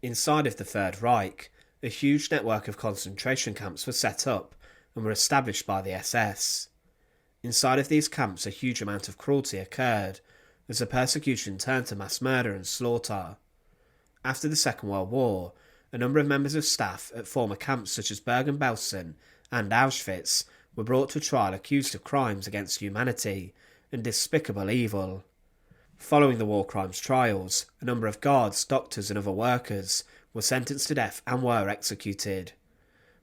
Inside of the Third Reich, a huge network of concentration camps was set up and were established by the SS. Inside of these camps, a huge amount of cruelty occurred, as the persecution turned to mass murder and slaughter. After the Second World War, a number of members of staff at former camps such as Bergen-Belsen and Auschwitz were brought to trial accused of crimes against humanity and despicable evil. Following the war crimes trials, a number of guards, doctors and other workers were sentenced to death and were executed.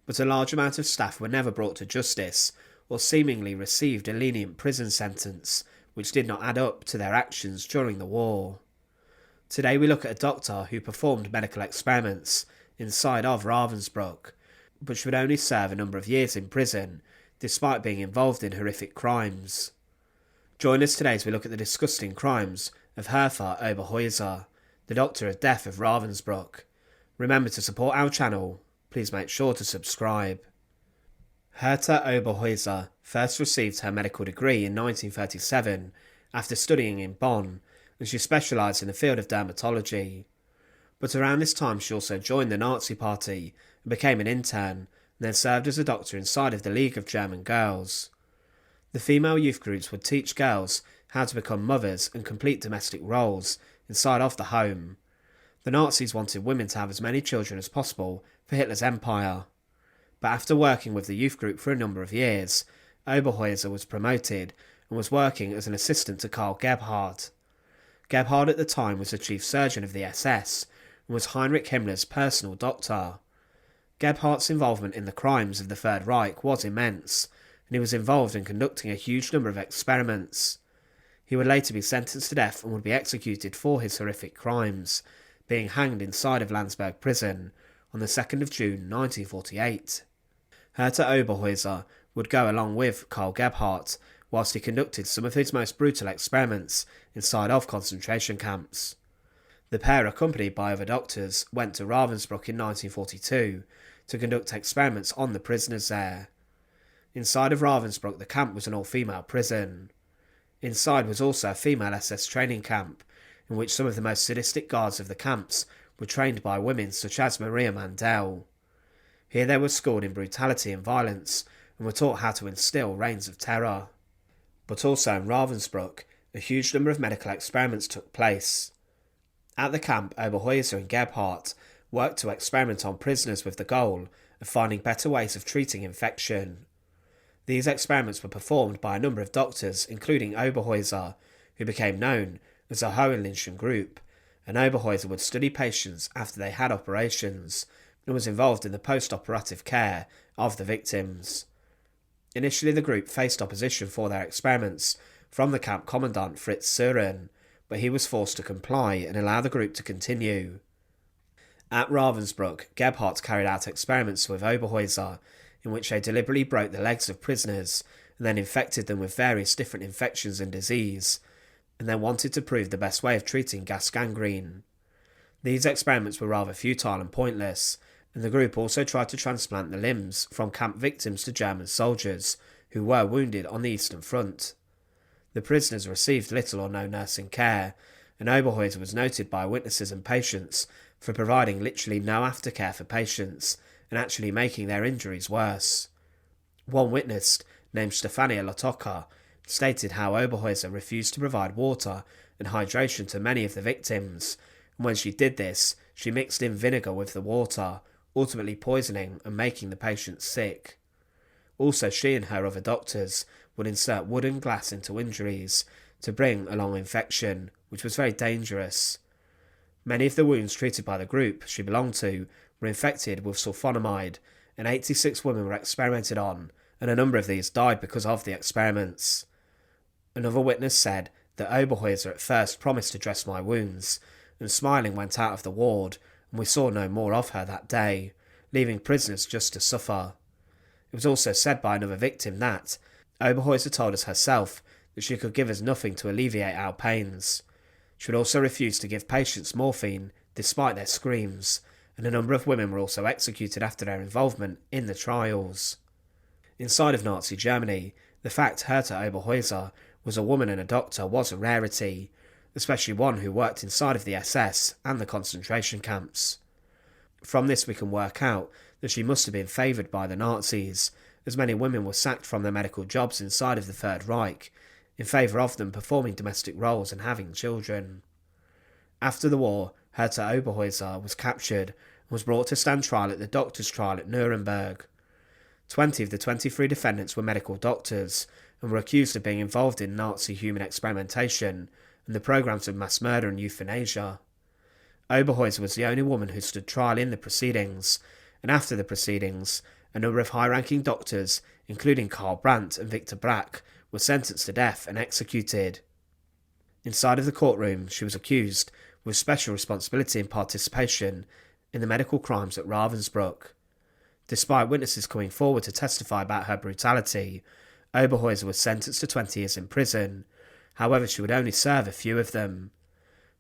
But a large amount of staff were never brought to justice or seemingly received a lenient prison sentence, which did not add up to their actions during the war. Today we look at a doctor who performed medical experiments inside of Ravensbruck, but should only serve a number of years in prison, despite being involved in horrific crimes. Join us today as we look at the disgusting crimes of Herta Oberheuser, the Doctor of Death of Ravensbruck. Remember to support our channel. Please make sure to subscribe. Herta Oberheuser first received her medical degree in 1937 after studying in Bonn, and she specialised in the field of dermatology. But around this time she also joined the Nazi Party and became an intern, and then served as a doctor inside of the League of German Girls. The female youth groups would teach girls how to become mothers and complete domestic roles inside of the home. The Nazis wanted women to have as many children as possible for Hitler's empire. But after working with the youth group for a number of years, Oberheuser was promoted and was working as an assistant to Karl Gebhardt. Gebhardt at the time was the chief surgeon of the SS and was Heinrich Himmler's personal doctor. Gebhardt's involvement in the crimes of the Third Reich was immense, and he was involved in conducting a huge number of experiments. He would later be sentenced to death and would be executed for his horrific crimes, being hanged inside of Landsberg prison on the 2nd of June 1948. Herta Oberheuser would go along with Karl Gebhardt whilst he conducted some of his most brutal experiments inside of concentration camps. The pair, accompanied by other doctors, went to Ravensbruck in 1942 to conduct experiments on the prisoners there. Inside of Ravensbruck, the camp was an all-female prison. Inside was also a female SS training camp, in which some of the most sadistic guards of the camps were trained by women such as Maria Mandel. Here they were schooled in brutality and violence, and were taught how to instill reigns of terror. But also in Ravensbruck, a huge number of medical experiments took place. At the camp, Oberheuser and Gebhardt worked to experiment on prisoners with the goal of finding better ways of treating infection. These experiments were performed by a number of doctors, including Oberheuser, who became known as the Hohenlichen group, and Oberheuser would study patients after they had operations, and was involved in the post-operative care of the victims. Initially the group faced opposition for their experiments from the camp commandant Fritz Suren, but he was forced to comply and allow the group to continue. At Ravensbruck, Gebhardt carried out experiments with Oberheuser, in which they deliberately broke the legs of prisoners and then infected them with various different infections and disease, and then wanted to prove the best way of treating gas gangrene. These experiments were rather futile and pointless, and the group also tried to transplant the limbs from camp victims to German soldiers who were wounded on the Eastern Front. The prisoners received little or no nursing care, and Oberheuser was noted by witnesses and patients for providing literally no aftercare for patients and actually making their injuries worse. One witness, named Stefania Lotoka, stated how Oberheuser refused to provide water and hydration to many of the victims, and when she did this, she mixed in vinegar with the water, ultimately poisoning and making the patients sick. Also, she and her other doctors would insert wood and glass into injuries to bring along infection, which was very dangerous. Many of the wounds treated by the group she belonged to were infected with sulfonamide, and 86 women were experimented on, and a number of these died because of the experiments. Another witness said that Oberheuser at first promised to dress my wounds, and smiling went out of the ward, and we saw no more of her that day, leaving prisoners just to suffer. It was also said by another victim that Oberheuser told us herself that she could give us nothing to alleviate our pains. She would also refuse to give patients morphine despite their screams, and a number of women were also executed after their involvement in the trials. Inside of Nazi Germany, the fact Herta Oberheuser was a woman and a doctor was a rarity, especially one who worked inside of the SS and the concentration camps. From this we can work out that she must have been favoured by the Nazis, as many women were sacked from their medical jobs inside of the Third Reich, in favour of them performing domestic roles and having children. After the war, Herta Oberheuser was captured and was brought to stand trial at the Doctors Trial at Nuremberg. 20 of the 23 defendants were medical doctors and were accused of being involved in Nazi human experimentation and the programmes of mass murder and euthanasia. Oberheuser was the only woman who stood trial in the proceedings, and after the proceedings, a number of high-ranking doctors, including Karl Gebhardt and Victor Brack, were sentenced to death and executed. Inside of the courtroom, she was accused with special responsibility and participation in the medical crimes at Ravensbruck. Despite witnesses coming forward to testify about her brutality, Oberheuser was sentenced to 20 years in prison. However, she would only serve a few of them.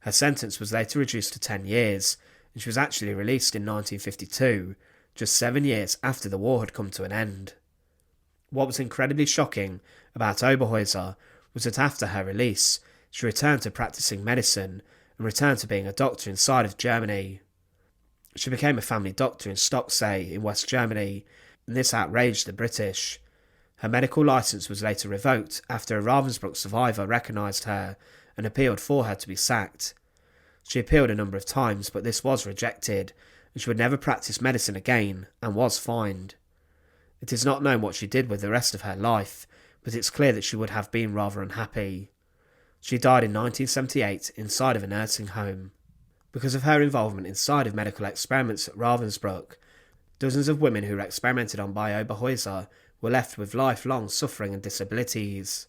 Her sentence was later reduced to 10 years, and she was actually released in 1952, just 7 years after the war had come to an end. What was incredibly shocking about Oberheuser was that after her release, she returned to practicing medicine and returned to being a doctor inside of Germany. She became a family doctor in Stocksay in West Germany, and this outraged the British. Her medical licence was later revoked after a Ravensbruck survivor recognised her and appealed for her to be sacked. She appealed a number of times, but this was rejected, and she would never practice medicine again and was fined. It is not known what she did with the rest of her life, but it's clear that she would have been rather unhappy. She died in 1978 inside of a nursing home. Because of her involvement inside of medical experiments at Ravensbruck, dozens of women who were experimented on by Oberheuser were left with lifelong suffering and disabilities.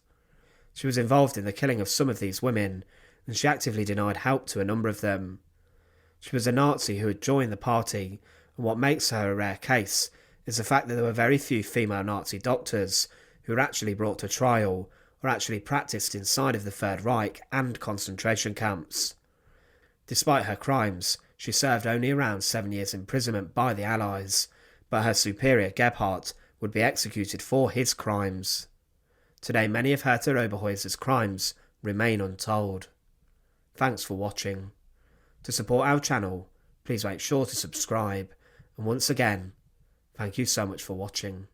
She was involved in the killing of some of these women, and she actively denied help to a number of them. She was a Nazi who had joined the party, and what makes her a rare case is the fact that there were very few female Nazi doctors who were actually brought to trial or actually practiced inside of the Third Reich and concentration camps. Despite her crimes, she served only around 7 years imprisonment by the Allies, but her superior Gebhardt would be executed for his crimes. Today, many of Herta Oberheuser's crimes remain untold. Thanks for watching. To support our channel, please make sure to subscribe, and once again, thank you so much for watching.